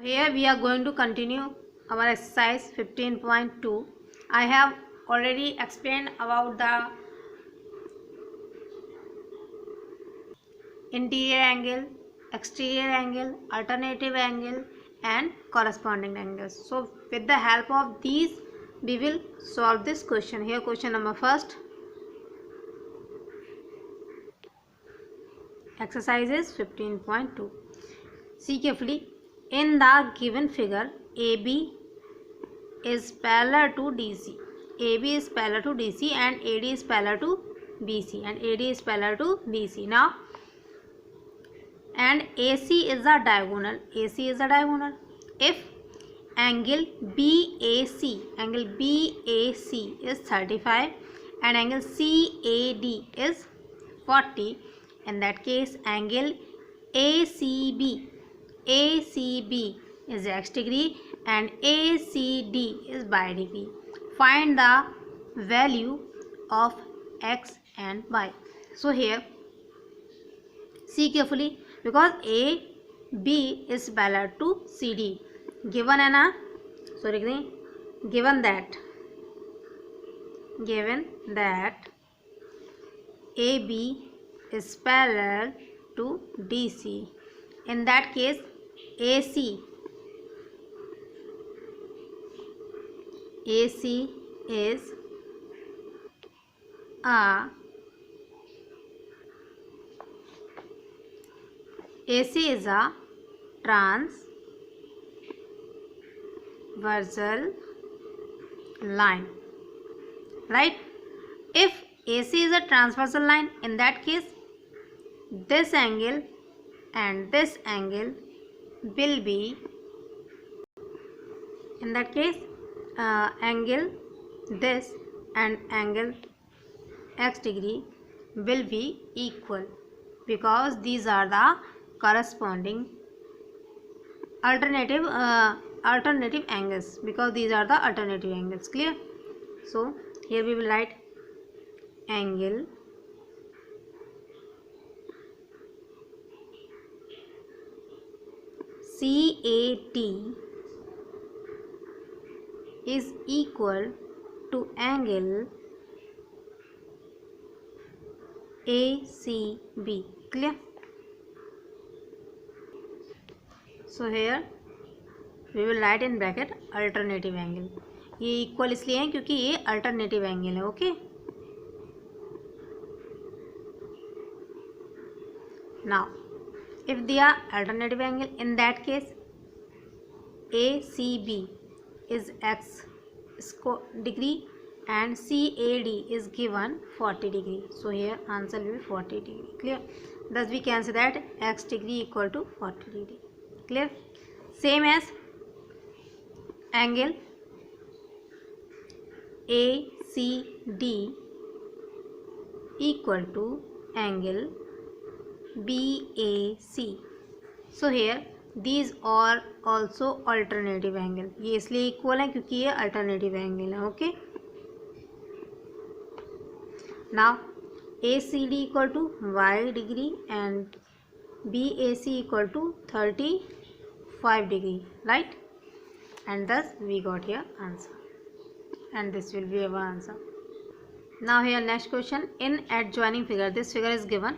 Here we are going to continue our exercise 15.2. I have already explained about the interior angle, exterior angle, alternative angle and corresponding angles. So with the help of these we will solve this question. Here question number first. Exercise is 15.2. See carefully. In the given figure, AB is parallel to DC. AB is parallel to DC and AD is parallel to BC and AD is parallel to BC. Now, and AC is a diagonal. AC is a diagonal. If angle BAC is 35 and angle CAD is 40, in that case angle ACB is x degree and ACD is y degree. Find the value of x and y. So here see carefully, because AB is parallel to CD. Given that AB is parallel to DC. In that case AC is a transversal line, right? If AC is a transversal line, in that case this angle and this angle will be, in that case angle this and angle x degree will be equal, because these are the corresponding alternative angles, because these are the alternative angles. Clear? So here we will write angle CAT is equal to angle ACB. Clear? So here we will write in bracket alternative angle. ये equal इसलिए है क्योंकि ये alternative angle है. Okay, now if they are alternative angle, in that case ACB is x degree and CAD is given 40 degree. So here answer will be 40 degree. Clear? Thus we can say that x degree equal to 40 degree. Clear? Same as angle ACD equal to angle BAC. So here these are also alternative angle. ये इसलिए equal है क्योंकि ये alternative angle है. Okay, now ACD equal to y degree and BAC equal to 35 degree, right? And thus we got here answer, and this will be our answer. Now here next question. In adjoining figure, this figure is given.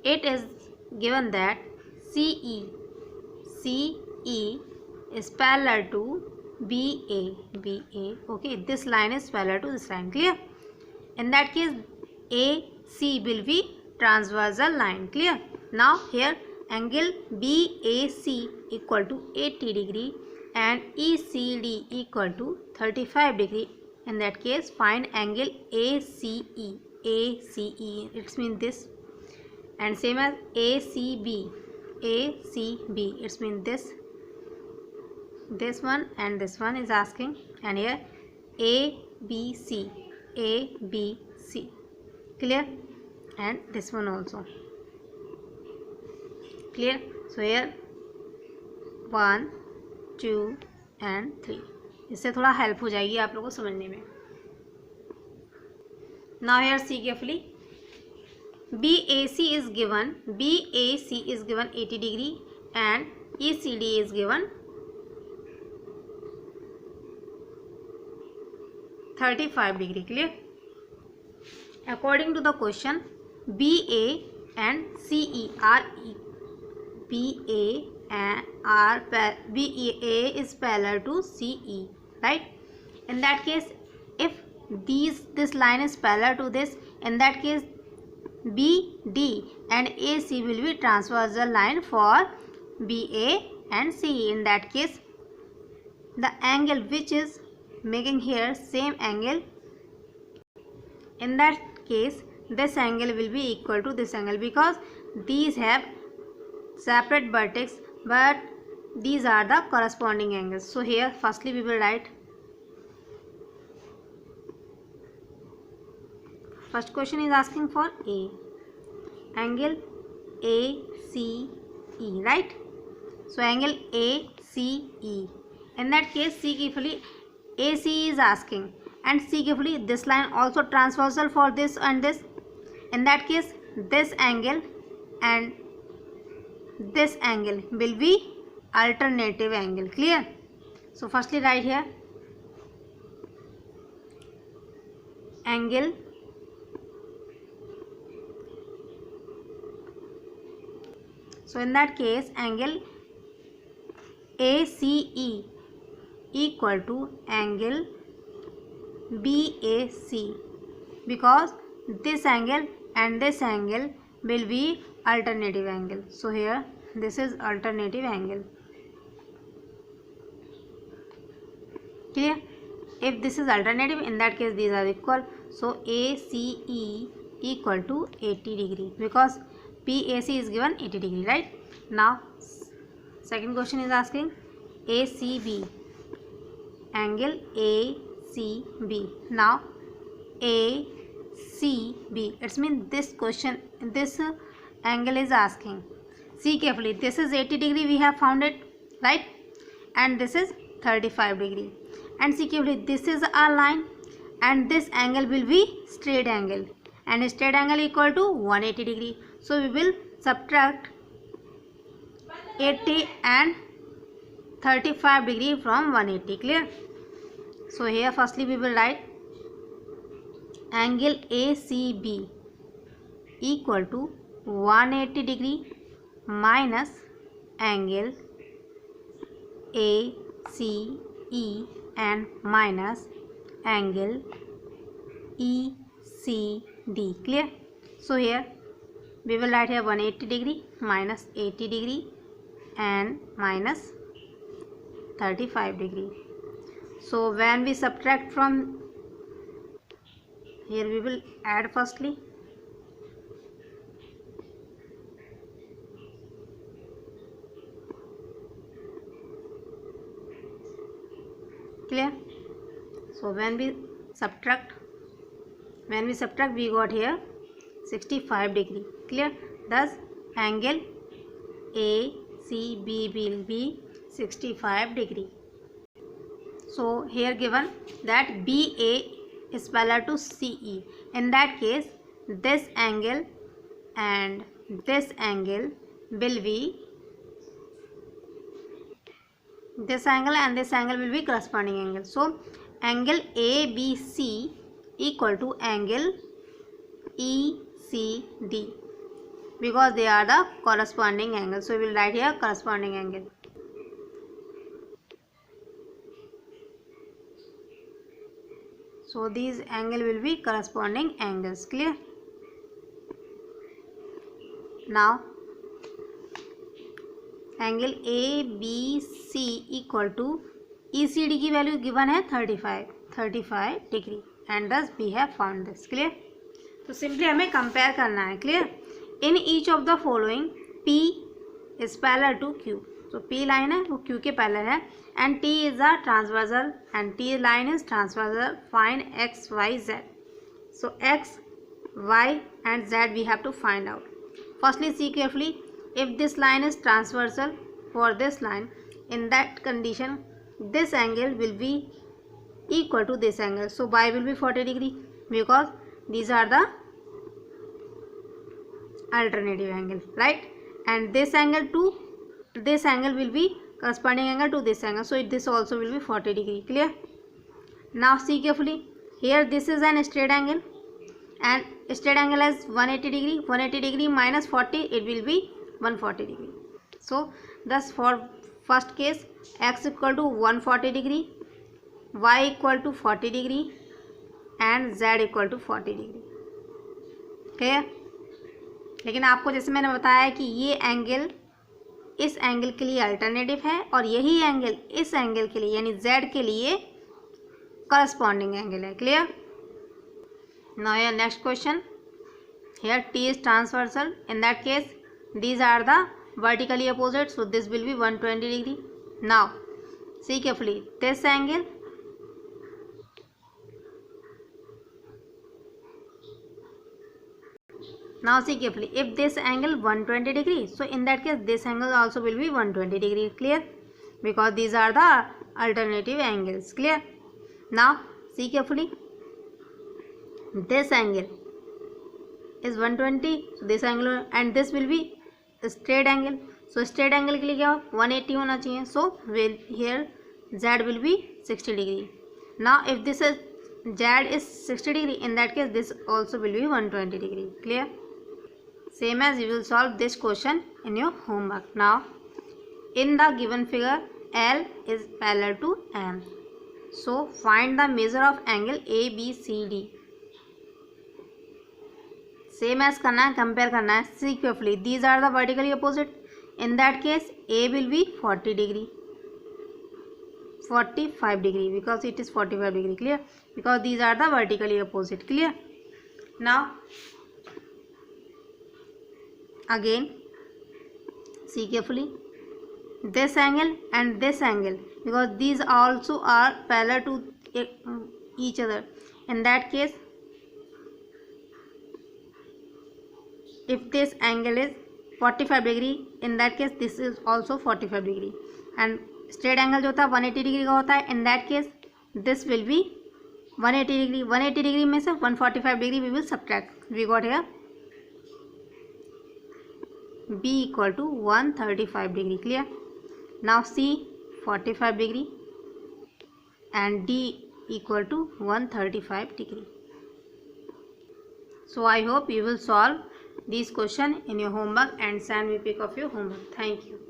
It is given that CE is parallel to BA. Okay, this line is parallel to this line. Clear? In that case AC will be transversal line. Clear? Now here angle BAC equal to 80 degree and ECD equal to 35 degree. In that case find angle ACE. It means this, and same as ACB it means this one and this one is asking, and here ABC. Clear? And this one also. Clear? So here 1 2 and 3. इससे थोड़ा help हो जाएगी आप लोगों को समझने में. Now here see carefully. BAC is given 80 degree and ECD is given 35 degree. Clear? According to the question, BA and CE are BA is parallel to CE, right? In that case, if this line is parallel to this, in that case BD and AC will be transversal line for BA and CE. In that case, the angle which is making here same angle, in that case this angle will be equal to this angle, because these have separate vertex but these are the corresponding angles. So here firstly we will write, first question is asking for A, angle ACE, right? So angle ACE. In that case, see carefully, AC is asking, and see carefully, this line also transversal for this and this. In that case, this angle and this angle will be alternative angle. Clear? So firstly write here, angle so in that case angle ACE equal to angle BAC, because this angle and this angle will be alternative angle. So here this is alternative angle. Clear? If this is alternative, in that case these are equal. So ACE equal to 80 degree, because BAC is given 80 degree, right? Now second question is asking ACB, angle ACB. Now ACB, it means this question, this angle is asking. See carefully, this is 80 degree, we have found it, right? And this is 35 degree. And see carefully, this is our line and this angle will be straight angle, and straight angle equal to 180 degree. So we will subtract 80 and 35 degree from 180. Clear? So here firstly we will write angle ACB equal to 180 degree minus angle ACE and minus angle ECD. Clear? So here we will write here 180 degree minus 80 degree and minus 35 degree. So when we subtract from here, we will add firstly. Clear? So when we subtract we got here 65 degree. Clear? Thus angle ACB will be 65 degree. So here given that BA is parallel to CE. In that case, this angle and this angle will be, this angle and this angle will be corresponding angle. So angle ABC equal to angle ECD, because they are the corresponding angle. So we will write here corresponding angle. So these angle will be corresponding angles. Clear? Now angle ABC equal to ECD की value given है 35 degree, and thus we have found this. Clear? तो simply हमें compare करना है. Clear? In each of the following P is parallel to Q. तो P line है वो Q के पैरेलल है, and T is a transversal and T line is transversal. Find X, Y, Z. So X, Y and Z we have to find out. Firstly see carefully, if this line is transversal for this line, in that condition this angle will be equal to this angle. So Y will be 40 degree, because these are the alternative angle, right? And this angle to this angle will be corresponding angle to this angle, so this also will be 40 degree. Clear? Now see carefully, here this is an straight angle and straight angle has 180 degree. 180 degree minus 40, it will be 140 degree. So thus for first case x equal to 140 degree, y equal to 40 degree and z equal to 40 degree. Clear? लेकिन आपको जैसे मैंने बताया कि ये angle इस angle के लिए अल्टरनेटिव है और यही एंगल इस एंगल के लिए यानी z के लिए करस्पॉन्डिंग एंगल है. Clear? Now your next question. Here T is transversal. In that case, these are the vertically opposite. So this will be 120 degree. Now, see carefully. This angle. Now see carefully. If this angle 120 degree, so in that case, this angle also will be 120 degree. Clear? Because these are the alternative angles. Clear? Now see carefully. This angle is 120, so this angle and this will be a straight angle. So straight angle के लिए क्या 180 होना चाहिए. So will here z will be 60 degree. Now if this is z is 60 degree, in that case this also will be 120 degree. Clear? Same as you will solve this question in your homework. Now in the given figure L is parallel to M. So find the measure of angle ABCD. Same as करना है, compare करना है. See carefully. These are the vertically opposite. In that case A will be 40 degree, 45 degree because it is 45 degree. Clear? Because these are the vertically opposite. Clear? Now again see carefully. This angle and this angle because these also are parallel to each other. In that case if this angle is 45 degree, in that case this is also 45 degree. And straight angle जो होता है 180 degree का होता है. in that case this will be 180 degree. 180 degree में से 145 degree we will subtract. we got here B equal to 135 degree. Clear? now C 45 degree and D equal to 135 degree. So I hope you will solve these questions in your homework and send me pic of your homework. Thank you.